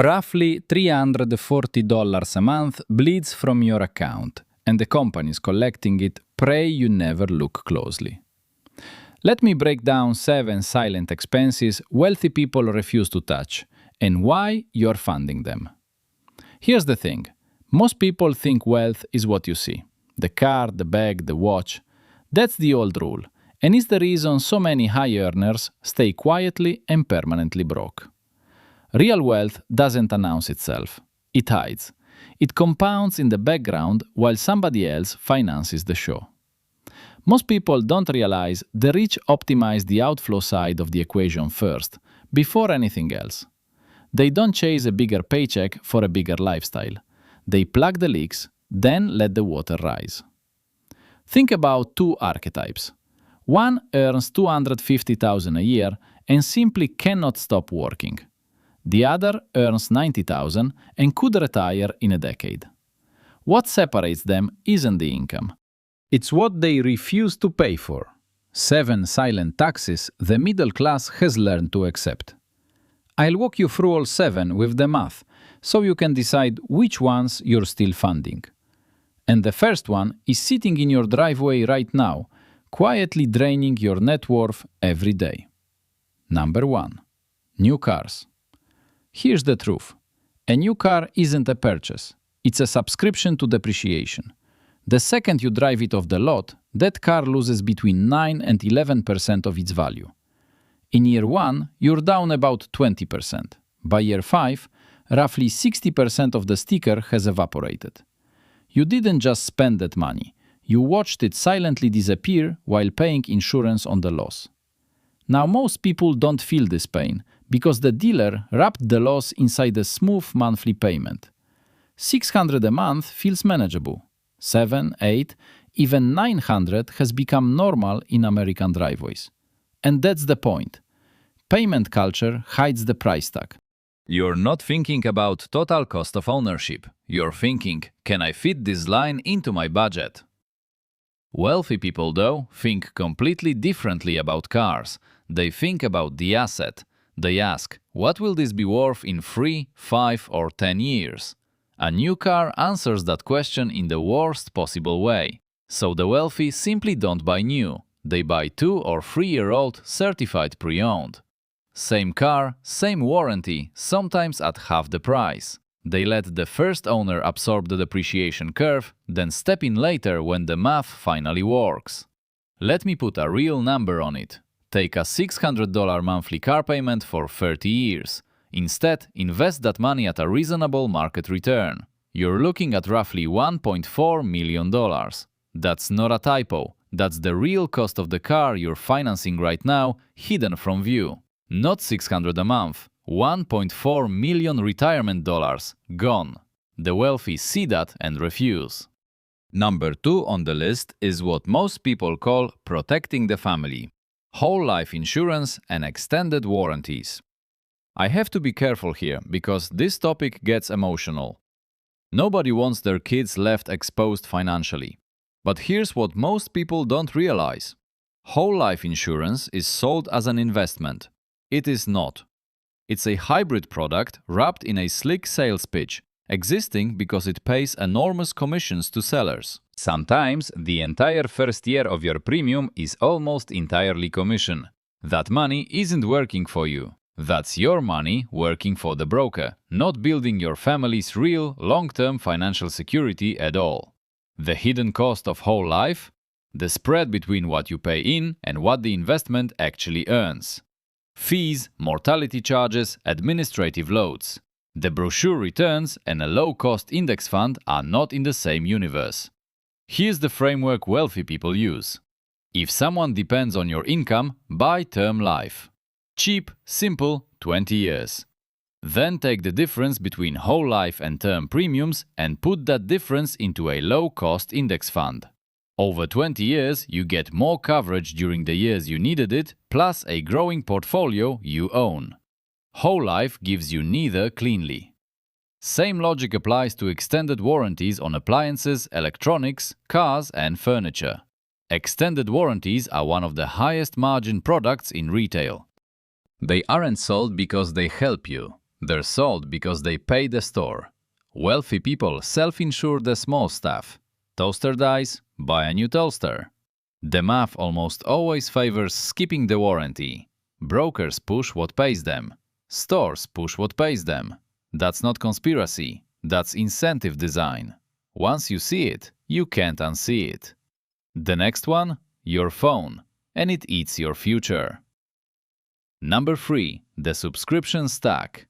Roughly $340 a month bleeds from your account, and the companies collecting it pray you never look closely. Let me break down 7 silent expenses wealthy people refuse to touch, and why you're funding them. Here's the thing. Most people think wealth is what you see. The car, the bag, the watch. That's the old rule, and it's the reason so many high earners stay quietly and permanently broke. Real wealth doesn't announce itself. It hides. It compounds in the background while somebody else finances the show. Most people don't realize the rich optimize the outflow side of the equation first, before anything else. They don't chase a bigger paycheck for a bigger lifestyle. They plug the leaks, then let the water rise. Think about 2 archetypes. One earns $250,000 a year and simply cannot stop working. The other earns $90,000 and could retire in a decade. What separates them isn't the income. It's what they refuse to pay for. 7 silent taxes the middle class has learned to accept. I'll walk you through all 7 with the math, so you can decide which ones you're still funding. And the first one is sitting in your driveway right now, quietly draining your net worth every day. Number 1. New cars. Here's the truth. A new car isn't a purchase. It's a subscription to depreciation. The second you drive it off the lot, that car loses between 9 and 11% of its value. In year 1, you're down about 20%. By year 5, roughly 60% of the sticker has evaporated. You didn't just spend that money. You watched it silently disappear while paying insurance on the loss. Now most people don't feel this pain because the dealer wrapped the loss inside a smooth monthly payment. $600 a month feels manageable. 7, 8, even 900 has become normal in American driveways. And that's the point. Payment culture hides the price tag. You're not thinking about total cost of ownership. You're thinking, can I fit this line into my budget? Wealthy people, though, think completely differently about cars. They think about the asset. They ask, what will this be worth in 3, 5, or 10 years? A new car answers that question in the worst possible way. So the wealthy simply don't buy new. They buy 2 or 3-year-old certified pre-owned. Same car, same warranty, sometimes at half the price. They let the first owner absorb the depreciation curve, then step in later when the math finally works. Let me put a real number on it. Take a $600 monthly car payment for 30 years. Instead, invest that money at a reasonable market return. You're looking at roughly $1.4 million. That's not a typo. That's the real cost of the car you're financing right now, hidden from view. Not $600 a month, $1.4 million retirement dollars, gone. The wealthy see that and refuse. Number 2 on the list is what most people call protecting the family. Whole life insurance and extended warranties. I have to be careful here because this topic gets emotional. Nobody wants their kids left exposed financially. But here's what most people don't realize. Whole life insurance is sold as an investment. It is not. It's a hybrid product wrapped in a slick sales pitch, existing because it pays enormous commissions to sellers. Sometimes the entire first year of your premium is almost entirely commission. That money isn't working for you. That's your money working for the broker, not building your family's real, long-term financial security at all. The hidden cost of whole life? The spread between what you pay in and what the investment actually earns. Fees, mortality charges, administrative loads. The brochure returns and a low-cost index fund are not in the same universe. Here's the framework wealthy people use. If someone depends on your income, buy term life. Cheap, simple, 20 years. Then take the difference between whole life and term premiums and put that difference into a low-cost index fund. Over 20 years, you get more coverage during the years you needed it, plus a growing portfolio you own. Whole life gives you neither cleanly. Same logic applies to extended warranties on appliances, electronics, cars, and furniture. Extended warranties are one of the highest margin products in retail. They aren't sold because they help you. They're sold because they pay the store. Wealthy people self-insure the small stuff. Toaster dies, buy a new toaster. The math almost always favors skipping the warranty. Brokers push what pays them. Stores push what pays them. That's not conspiracy, that's incentive design. Once you see it, you can't unsee it. The next one, your phone, and it eats your future. Number 3, the subscription stack.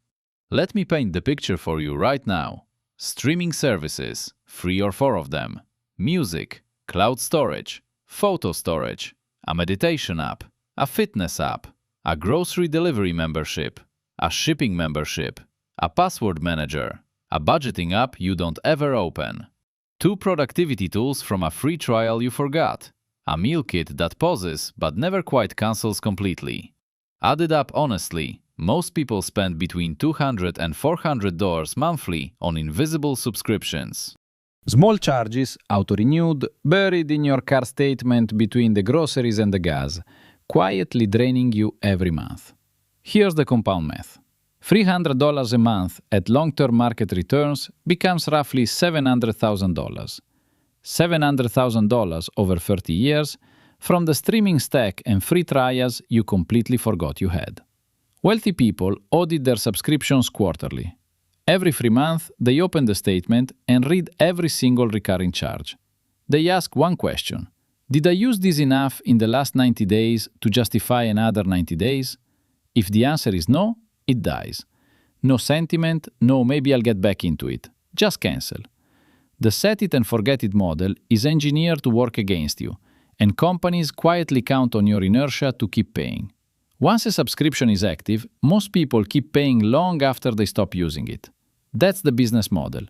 Let me paint the picture for you right now. Streaming services, 3 or 4 of them. Music, cloud storage, photo storage, a meditation app, a fitness app, a grocery delivery membership, a shipping membership, a password manager, a budgeting app you don't ever open. 2 productivity tools from a free trial you forgot. A meal kit that pauses but never quite cancels completely. Added up honestly, most people spend between $200 and $400 monthly on invisible subscriptions. Small charges, auto-renewed, buried in your car statement between the groceries and the gas, quietly draining you every month. Here's the compound math. $300 a month at long-term market returns becomes roughly $700,000. $700,000 over 30 years from the streaming stack and free trials you completely forgot you had. Wealthy people audit their subscriptions quarterly. Every 3 months, they open the statement and read every single recurring charge. They ask one question: did I use this enough in the last 90 days to justify another 90 days? If the answer is no, it dies. No sentiment, no maybe I'll get back into it. Just cancel. The set it and forget it model is engineered to work against you, and companies quietly count on your inertia to keep paying. Once a subscription is active, most people keep paying long after they stop using it. That's the business model.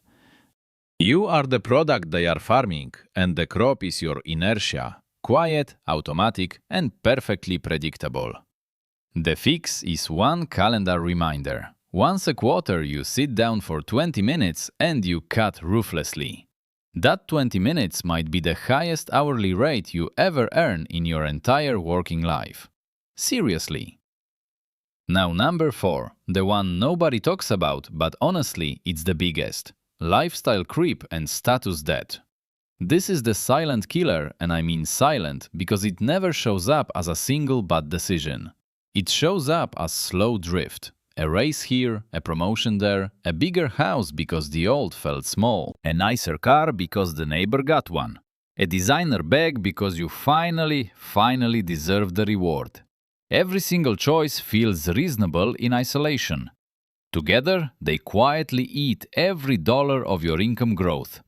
You are the product they are farming, and the crop is your inertia. Quiet, automatic, and perfectly predictable. The fix is one calendar reminder. Once a quarter you sit down for 20 minutes and you cut ruthlessly. That 20 minutes might be the highest hourly rate you ever earn in your entire working life. Seriously. Now number 4, the one nobody talks about, but honestly it's the biggest. Lifestyle creep and status debt. This is the silent killer, and I mean silent because it never shows up as a single bad decision. It shows up as slow drift. A raise here, a promotion there, a bigger house because the old felt small, a nicer car because the neighbor got one, a designer bag because you finally deserve the reward. Every single choice feels reasonable in isolation. Together, they quietly eat every dollar of your income growth.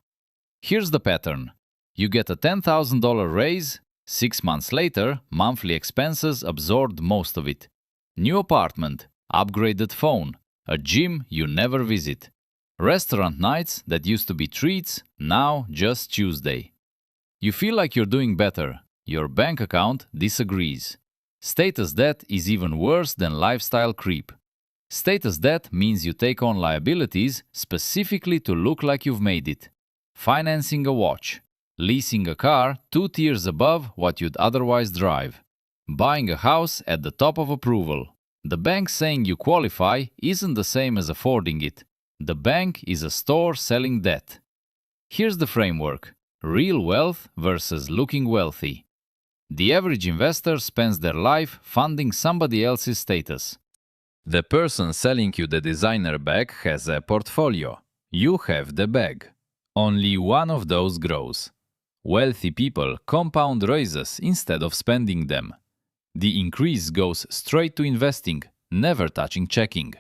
Here's the pattern. You get a $10,000 raise, 6 months later, monthly expenses absorbed most of it. New apartment, upgraded phone, a gym you never visit. Restaurant nights that used to be treats, now just Tuesday. You feel like you're doing better. Your bank account disagrees. Status debt is even worse than lifestyle creep. Status debt means you take on liabilities specifically to look like you've made it. Financing a watch, leasing a car 2 tiers above what you'd otherwise drive, buying a house at the top of approval. The bank saying you qualify isn't the same as affording it. The bank is a store selling debt. Here's the framework: real wealth versus looking wealthy. The average investor spends their life funding somebody else's status. The person selling you the designer bag has a portfolio. You have the bag. Only one of those grows. Wealthy people compound raises instead of spending them. The increase goes straight to investing, never touching checking.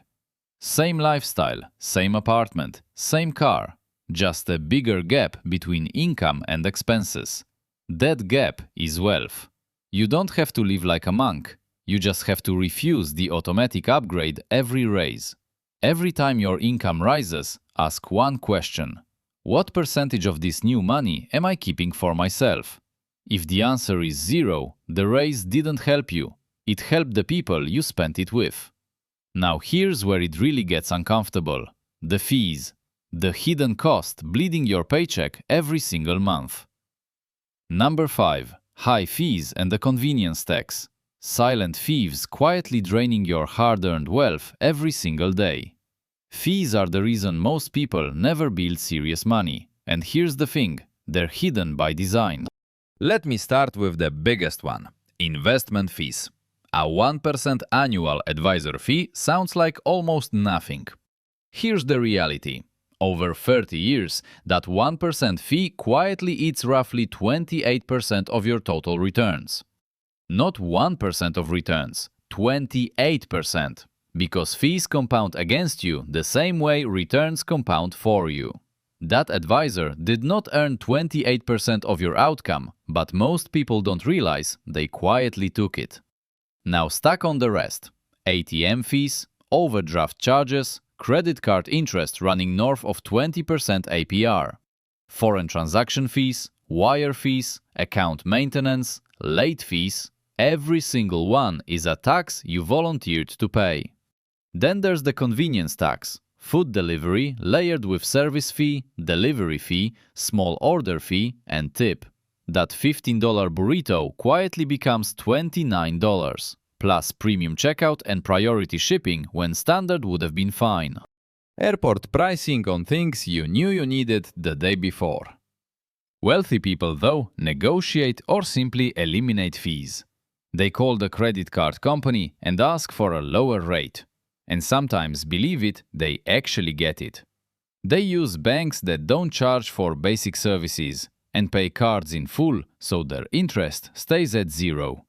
Same lifestyle, same apartment, same car, just a bigger gap between income and expenses. That gap is wealth. You don't have to live like a monk. You just have to refuse the automatic upgrade every raise. Every time your income rises, ask one question: what percentage of this new money am I keeping for myself? If the answer is 0, the raise didn't help you. It helped the people you spent it with. Now here's where it really gets uncomfortable. The fees. The hidden cost bleeding your paycheck every single month. Number 5. High fees and the convenience tax. Silent thieves quietly draining your hard-earned wealth every single day. Fees are the reason most people never build serious money. And here's the thing, they're hidden by design. Let me start with the biggest one, investment fees. A 1% annual advisor fee sounds like almost nothing. Here's the reality. Over 30 years, that 1% fee quietly eats roughly 28% of your total returns. Not 1% of returns, 28%. Because fees compound against you the same way returns compound for you. That advisor did not earn 28% of your outcome, but most people don't realize they quietly took it. Now stack on the rest. ATM fees, overdraft charges, credit card interest running north of 20% APR, foreign transaction fees, wire fees, account maintenance, late fees, every single one is a tax you volunteered to pay. Then there's the convenience tax, food delivery layered with service fee, delivery fee, small order fee, and tip. That $15 burrito quietly becomes $29, plus premium checkout and priority shipping when standard would have been fine. Airport pricing on things you knew you needed the day before. Wealthy people, though, negotiate or simply eliminate fees. They call the credit card company and ask for a lower rate. And sometimes, believe it, they actually get it. They use banks that don't charge for basic services and pay cards in full so their interest stays at zero.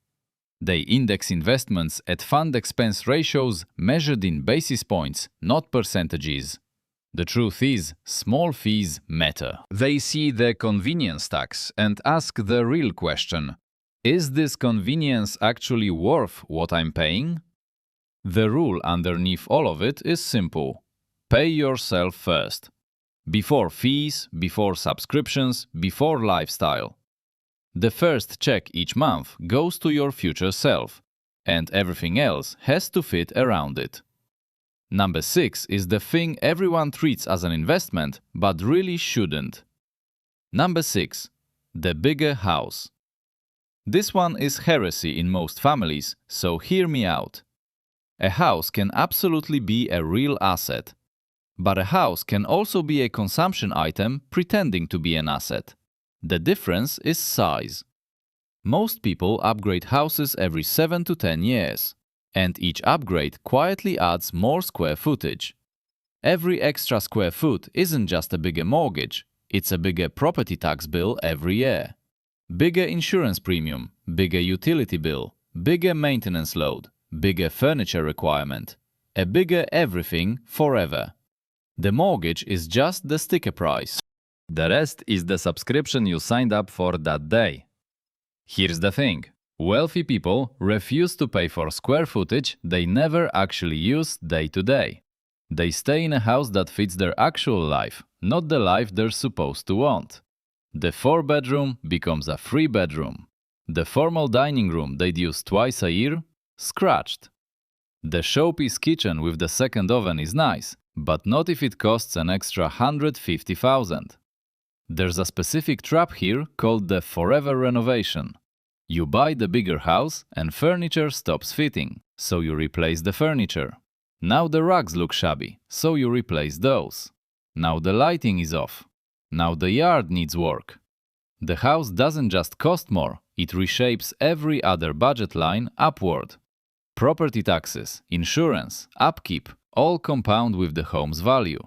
They index investments at fund expense ratios measured in basis points, not percentages. The truth is, small fees matter. They see the convenience tax and ask the real question: is this convenience actually worth what I'm paying? The rule underneath all of it is simple. Pay yourself first. Before fees, before subscriptions, before lifestyle. The first check each month goes to your future self, and everything else has to fit around it. Number 6 is the thing everyone treats as an investment, but really shouldn't. Number 6. The bigger house. This one is heresy in most families, so hear me out. A house can absolutely be a real asset. But a house can also be a consumption item pretending to be an asset. The difference is size. Most people upgrade houses every 7 to 10 years, and each upgrade quietly adds more square footage. Every extra square foot isn't just a bigger mortgage, it's a bigger property tax bill every year. Bigger insurance premium, bigger utility bill, bigger maintenance load, bigger furniture requirement, a bigger everything forever. The mortgage is just the sticker price. The rest is the subscription you signed up for that day. Here's the thing. Wealthy people refuse to pay for square footage they never actually use day to day. They stay in a house that fits their actual life, not the life they're supposed to want. The 4-bedroom becomes a 3-bedroom. The formal dining room they'd use twice a year? Scratched. The showpiece kitchen with the second oven is nice, but not if it costs an extra $150,000. There's a specific trap here called the forever renovation. You buy the bigger house and furniture stops fitting, so you replace the furniture. Now the rugs look shabby, so you replace those. Now the lighting is off. Now the yard needs work. The house doesn't just cost more, it reshapes every other budget line upward. Property taxes, insurance, upkeep, all compound with the home's value.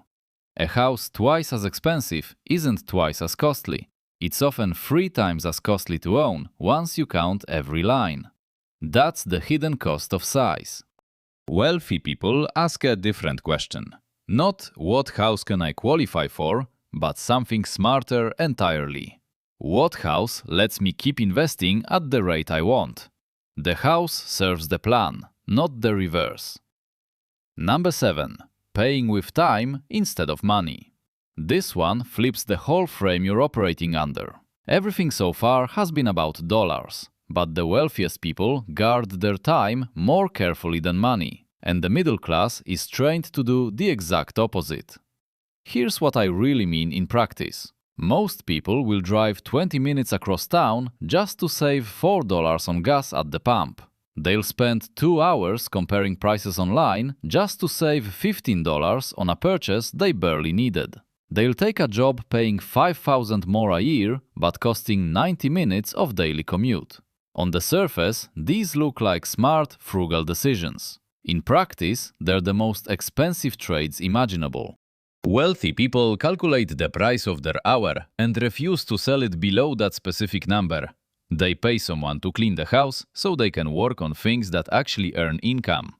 A house twice as expensive isn't twice as costly. It's often 3 times as costly to own once you count every line. That's the hidden cost of size. Wealthy people ask a different question. Not what house can I qualify for, but something smarter entirely. What house lets me keep investing at the rate I want? The house serves the plan, not the reverse. Number 7. Paying with time instead of money. This one flips the whole frame you're operating under. Everything so far has been about dollars, but the wealthiest people guard their time more carefully than money, and the middle class is trained to do the exact opposite. Here's what I really mean in practice. Most people will drive 20 minutes across town just to save $4 on gas at the pump. They'll spend 2 hours comparing prices online just to save $15 on a purchase they barely needed. They'll take a job paying $5,000 more a year but costing 90 minutes of daily commute. On the surface, these look like smart, frugal decisions. In practice, they're the most expensive trades imaginable. Wealthy people calculate the price of their hour and refuse to sell it below that specific number. They pay someone to clean the house so they can work on things that actually earn income.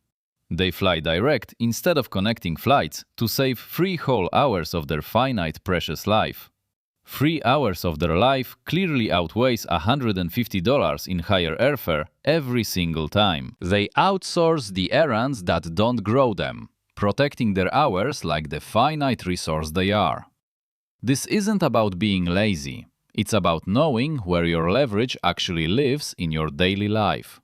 They fly direct instead of connecting flights to save 3 whole hours of their finite precious life. 3 hours of their life clearly outweighs $150 in higher airfare every single time. They outsource the errands that don't grow them, protecting their hours like the finite resource they are. This isn't about being lazy. It's about knowing where your leverage actually lives in your daily life.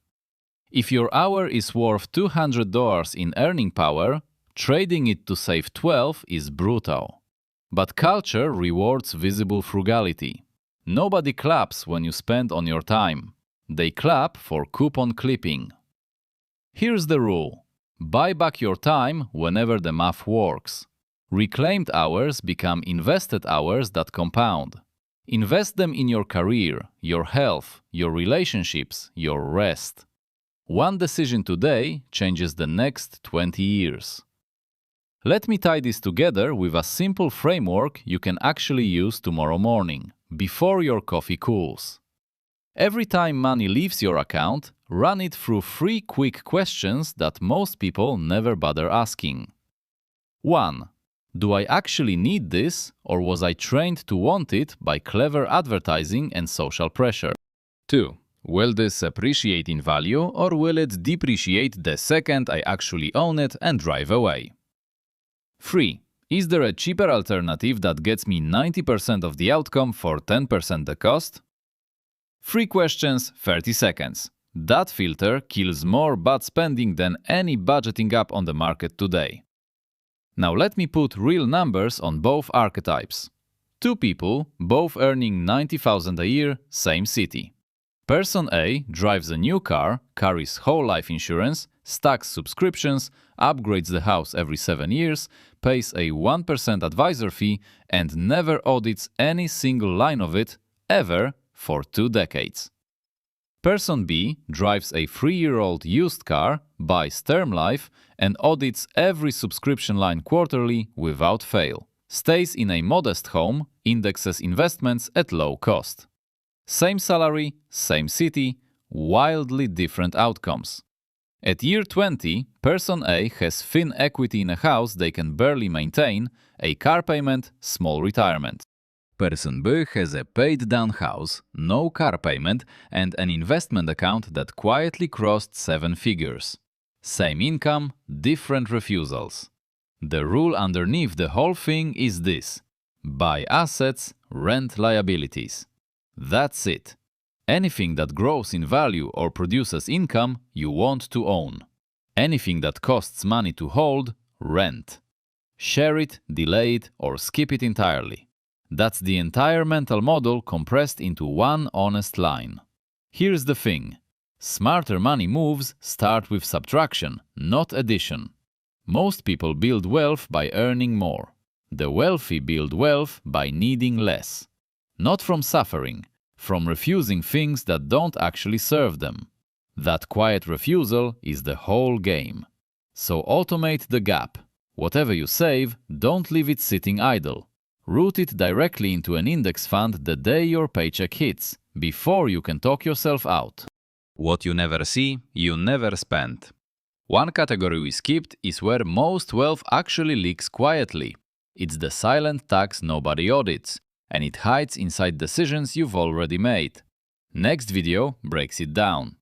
If your hour is worth $200 in earning power, trading it to save 12 is brutal. But culture rewards visible frugality. Nobody claps when you spend on your time. They clap for coupon clipping. Here's the rule. Buy back your time whenever the math works. Reclaimed hours become invested hours that compound. Invest them in your career, your health, your relationships, your rest. One decision today changes the next 20 years. Let me tie this together with a simple framework you can actually use tomorrow morning, before your coffee cools. Every time money leaves your account, run it through 3 quick questions that most people never bother asking. 1. Do I actually need this, or was I trained to want it by clever advertising and social pressure? 2. Will this appreciate in value, or will it depreciate the second I actually own it and drive away? 3. Is there a cheaper alternative that gets me 90% of the outcome for 10% the cost? 3 questions, 30 seconds. That filter kills more bad spending than any budgeting app on the market today. Now let me put real numbers on both archetypes. 2 people, both earning $90,000 a year, same city. Person A drives a new car, carries whole life insurance, stacks subscriptions, upgrades the house every 7 years, pays a 1% advisor fee, and never audits any single line of it, ever, for 2 decades. Person B drives a 3-year-old used car, buys term life, and audits every subscription line quarterly without fail. Stays in a modest home, indexes investments at low cost. Same salary, same city, wildly different outcomes. At year 20, Person A has thin equity in a house they can barely maintain, a car payment, small retirement. Person B has a paid-down house, no car payment, and an investment account that quietly crossed 7 figures. Same income, different refusals. The rule underneath the whole thing is this: buy assets, rent liabilities. That's it. Anything that grows in value or produces income, you want to own. Anything that costs money to hold, rent. Share it, delay it, or skip it entirely. That's the entire mental model compressed into one honest line. Here's the thing. Smarter money moves start with subtraction, not addition. Most people build wealth by earning more. The wealthy build wealth by needing less. Not from suffering, from refusing things that don't actually serve them. That quiet refusal is the whole game. So automate the gap. Whatever you save, don't leave it sitting idle. Root it directly into an index fund the day your paycheck hits, before you can talk yourself out. What you never see, you never spend. One category we skipped is where most wealth actually leaks quietly. It's the silent tax nobody audits, and it hides inside decisions you've already made. Next video breaks it down.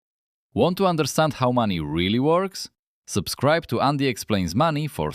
Want to understand how money really works? Subscribe to Andy Explains Money for